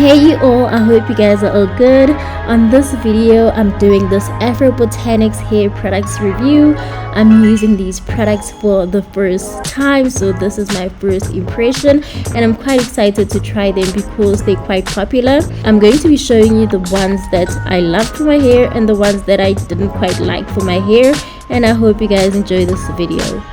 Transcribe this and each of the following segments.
Hey you all, I hope you guys are all good. On this video I'm doing this Afrobotanics hair products review. I'm using these products for the first time, so this is my first impression and I'm quite excited to try them because they're quite popular. I'm going to be showing you the ones that I love for my hair and the ones that I didn't quite like for my hair, and I hope you guys enjoy this video.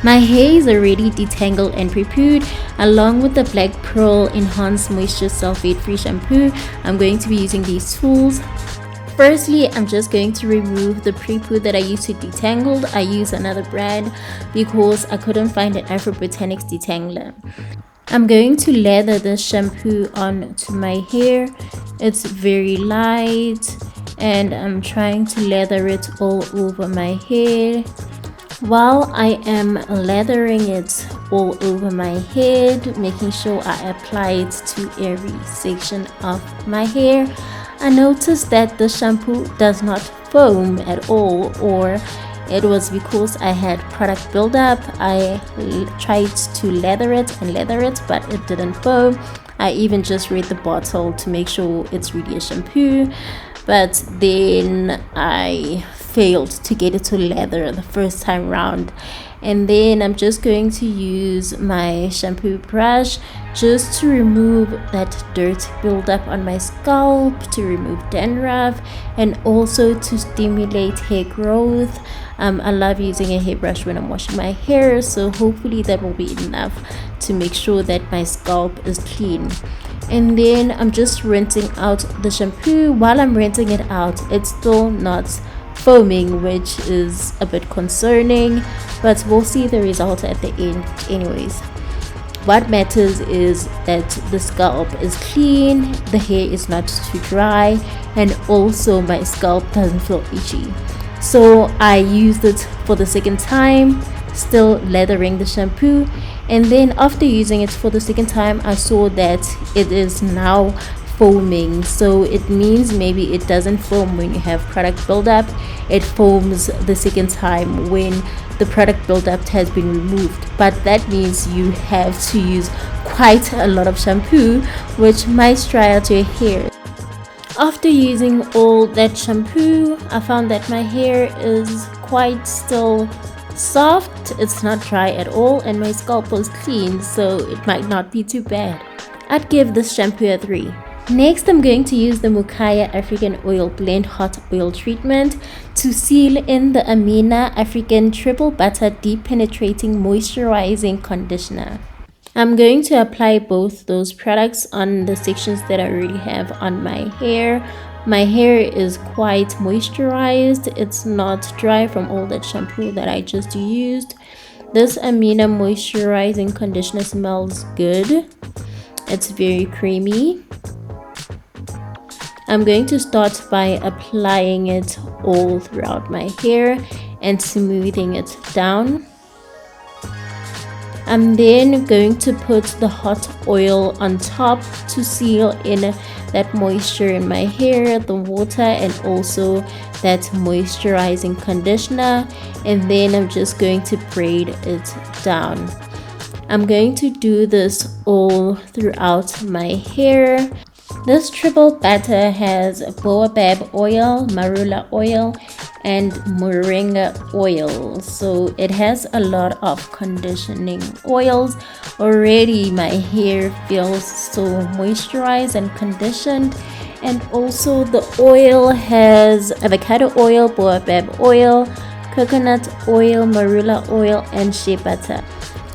My hair is already detangled and pre-pooed. Along with the Black Pearl Enhanced Moisture Sulphate Free Shampoo, I'm going to be using these tools. Firstly, I'm just going to remove the pre-poo that I used to detangle. I use another brand because I couldn't find an Afrobotanics detangler. I'm going to lather the shampoo onto my hair. It's very light and I'm trying to lather it all over my hair. While I am lathering it all over my head, making sure I apply it to every section of my hair, I noticed that the shampoo does not foam at all, or it was because I had product buildup. I tried to lather it, but it didn't foam. I even just read the bottle to make sure it's really a shampoo, but then I failed to get it to lather the first time round. And then I'm just going to use my shampoo brush just to remove that dirt buildup on my scalp, to remove dandruff, and also to stimulate hair growth. I love using a hairbrush when I'm washing my hair, so hopefully that will be enough to make sure that my scalp is clean. And then I'm just rinsing out the shampoo. While I'm rinsing it out, it's still not foaming, which is a bit concerning, but we'll see the result at the end anyways. What matters is that the scalp is clean, the hair is not too dry, and also my scalp doesn't feel itchy. So I used it for the second time, still lathering the shampoo, and then after using it for the second time I saw that it is now foaming. So it means maybe it doesn't foam when you have product buildup, it foams the second time when the product buildup has been removed, but that means you have to use quite a lot of shampoo, which might dry out your hair. After using all that shampoo, I found that my hair is quite still soft, it's not dry at all, and my scalp was clean, so it might not be too bad. I'd give this shampoo a 3. Next, I'm going to use the Mukaya African Oil Blend Hot Oil Treatment to seal in the Amina African Triple Butter Deep Penetrating Moisturizing Conditioner. I'm going to apply both those products on the sections that I already have on my hair. My hair is quite moisturized, it's not dry from all that shampoo that I just used. This Amina moisturizing conditioner smells good. It's very creamy. I'm going to start by applying it all throughout my hair and smoothing it down. I'm then going to put the hot oil on top to seal in that moisture in my hair, the water, and also that moisturizing conditioner, and then I'm just going to braid it down. I'm going to do this all throughout my hair. This triple butter has baobab oil, marula oil, and moringa oil, so it has a lot of conditioning oils. Already my hair feels so moisturized and conditioned, and also the oil has avocado oil, baobab oil, coconut oil, marula oil, and shea butter.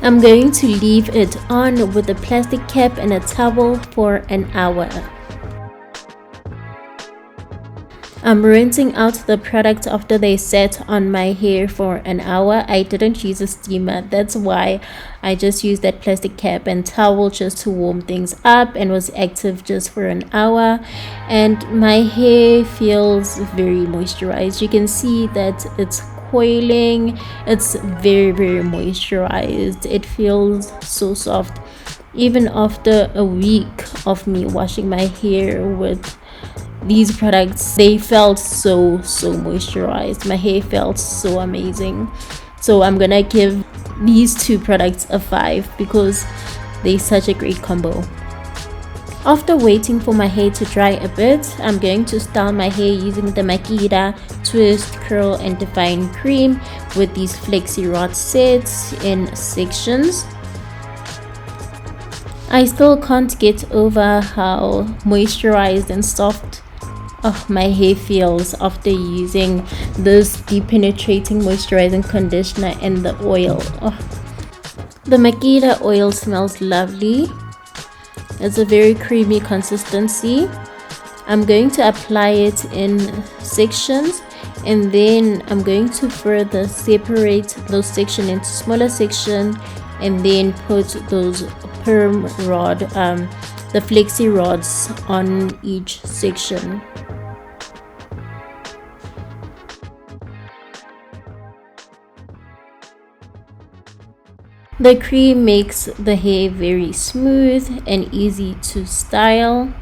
I'm going to leave it on with a plastic cap and a towel for an hour. I'm rinsing out the product after they set on my hair for an hour. I didn't use a steamer, that's why I just used that plastic cap and towel just to warm things up, and was active just for an hour. And my hair feels very moisturized. You can see that it's coiling, it's very moisturized. It feels so soft even after a week of me washing my hair with these products. They felt so moisturized. My hair felt so amazing. So I'm gonna give these two products a 5 because they're such a great combo. After waiting for my hair to dry a bit, I'm going to style my hair using the Makeda Twist Curl and Define Cream with these flexi rod sets in sections. I still can't get over how moisturized and soft my hair feels after using this deep penetrating moisturizing conditioner and the oil. The Makeda oil smells lovely. It's a very creamy consistency. I'm going to apply it in sections, and then I'm going to further separate those sections into smaller sections and then put those perm rod, the flexi rods on each section. The cream makes the hair very smooth and easy to style.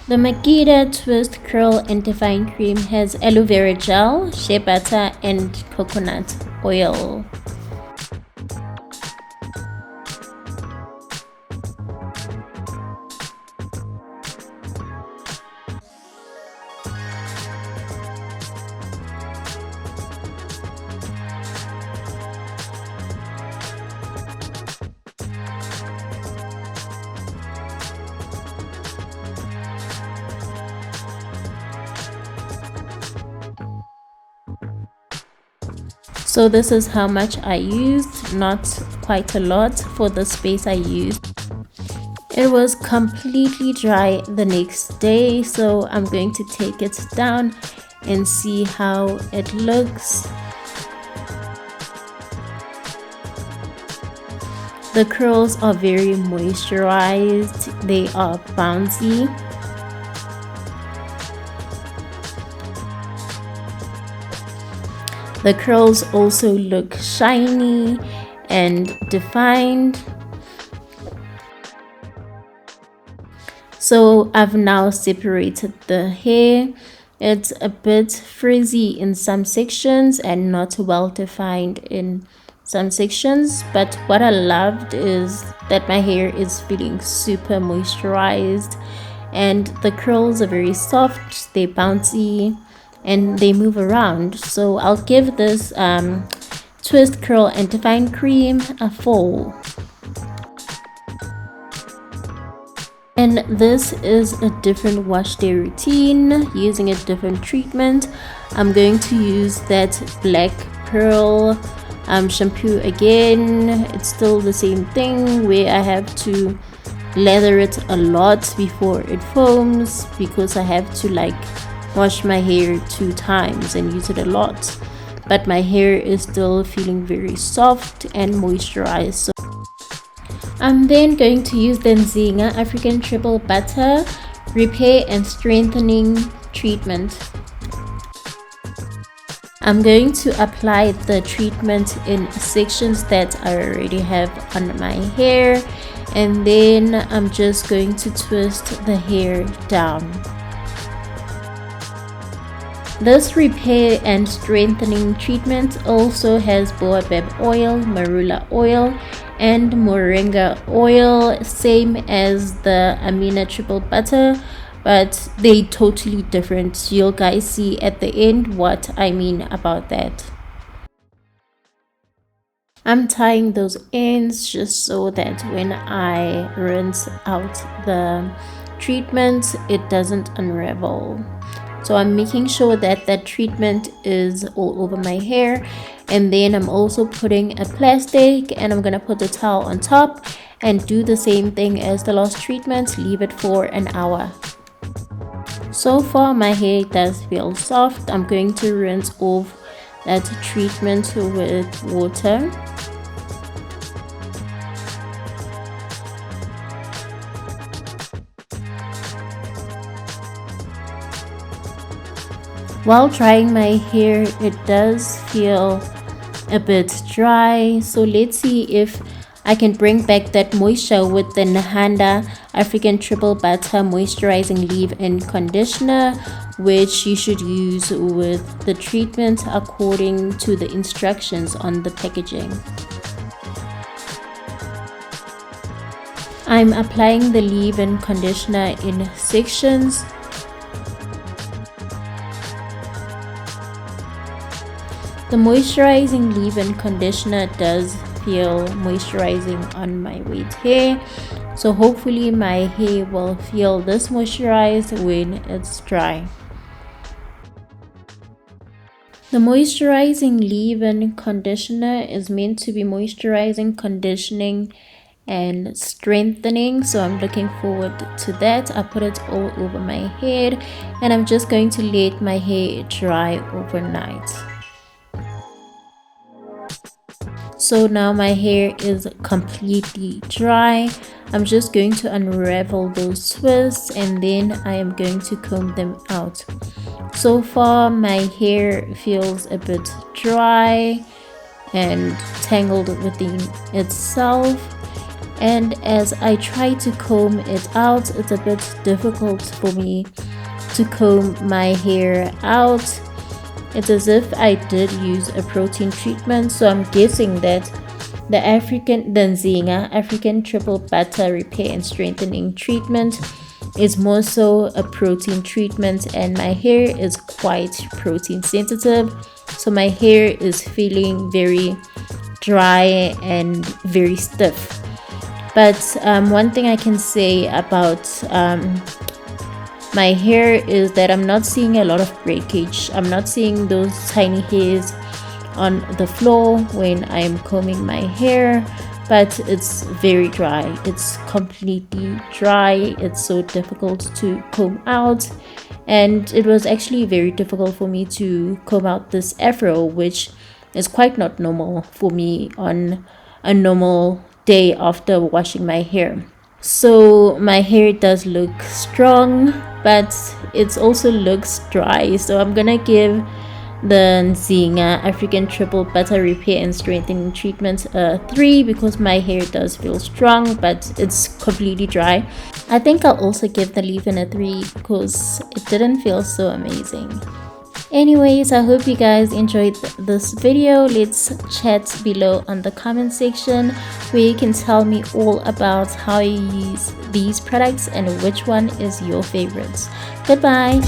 The Makeda Twist Curl and Define Cream has aloe vera gel, shea butter, and coconut oil. So this is how much I used, not quite a lot for the space I used. It was completely dry the next day, so I'm going to take it down and see how it looks. The curls are very moisturized, they are bouncy. The curls also look shiny and defined. So I've now separated the hair. It's a bit frizzy in some sections and not well defined in some sections, but what I loved is that my hair is feeling super moisturized and the curls are very soft, they're bouncy, and they move around. So I'll give this Twist Curl and Define Cream a 4. And this is a different wash day routine using a different treatment. I'm going to use that black pearl shampoo again. It's still the same thing where I have to lather it a lot before it foams because I have to wash my hair 2 times and use it a lot, but my hair is still feeling very soft and moisturized. So I'm then going to use the Nzinga African Triple Butter Repair and Strengthening Treatment. I'm going to apply the treatment in sections that I already have on my hair, and then I'm just going to twist the hair down. This repair and strengthening treatment also has baobab oil, marula oil, and moringa oil, same as the Amina triple butter, but they totally different. You'll guys see at the end what I mean about that. I'm tying those ends just so that when I rinse out the treatment, it doesn't unravel. So I'm making sure that that treatment is all over my hair, and then I'm also putting a plastic and I'm gonna put the towel on top and do the same thing as the last treatment. Leave it for an hour. So far my hair does feel soft. I'm going to rinse off that treatment with water. While drying my hair, it does feel a bit dry, so let's see if I can bring back that moisture with the Nehanda African Triple Butter Moisturizing Leave-In Conditioner which you should use with the treatment according to the instructions on the packaging. I'm applying the leave-in conditioner in sections. The moisturizing leave-in conditioner does feel moisturizing on my wet hair, so hopefully my hair will feel this moisturized when it's dry. The moisturizing leave-in conditioner is meant to be moisturizing, conditioning, and strengthening, so I'm looking forward to that. I put it all over my head and I'm just going to let my hair dry overnight. So now my hair is completely dry. I'm just going to unravel those twists and then I am going to comb them out. So far my hair feels a bit dry and tangled within itself, and as I try to comb it out, it's a bit difficult for me to comb my hair out. It's as if I did use a protein treatment, so I'm guessing that the Nzinga African Triple Butter Repair and Strengthening Treatment is more so a protein treatment, and my hair is quite protein sensitive, so my hair is feeling very dry and very stiff. But one thing I can say about my hair is that I'm not seeing a lot of breakage. I'm not seeing those tiny hairs on the floor when I'm combing my hair, but it's very dry. It's completely dry. It's so difficult to comb out, and it was actually very difficult for me to comb out this afro, which is quite not normal for me on a normal day after washing my hair. So my hair does look strong, but it also looks dry, so I'm gonna give the Nzinga African Triple Butter Repair and Strengthening Treatment a 3 because my hair does feel strong but it's completely dry. I think I'll also give the leave-in a 3 because it didn't feel so amazing. Anyways, I hope you guys enjoyed this video. Let's chat below on the comment section where you can tell me all about how you use these products and which one is your favorite. Goodbye.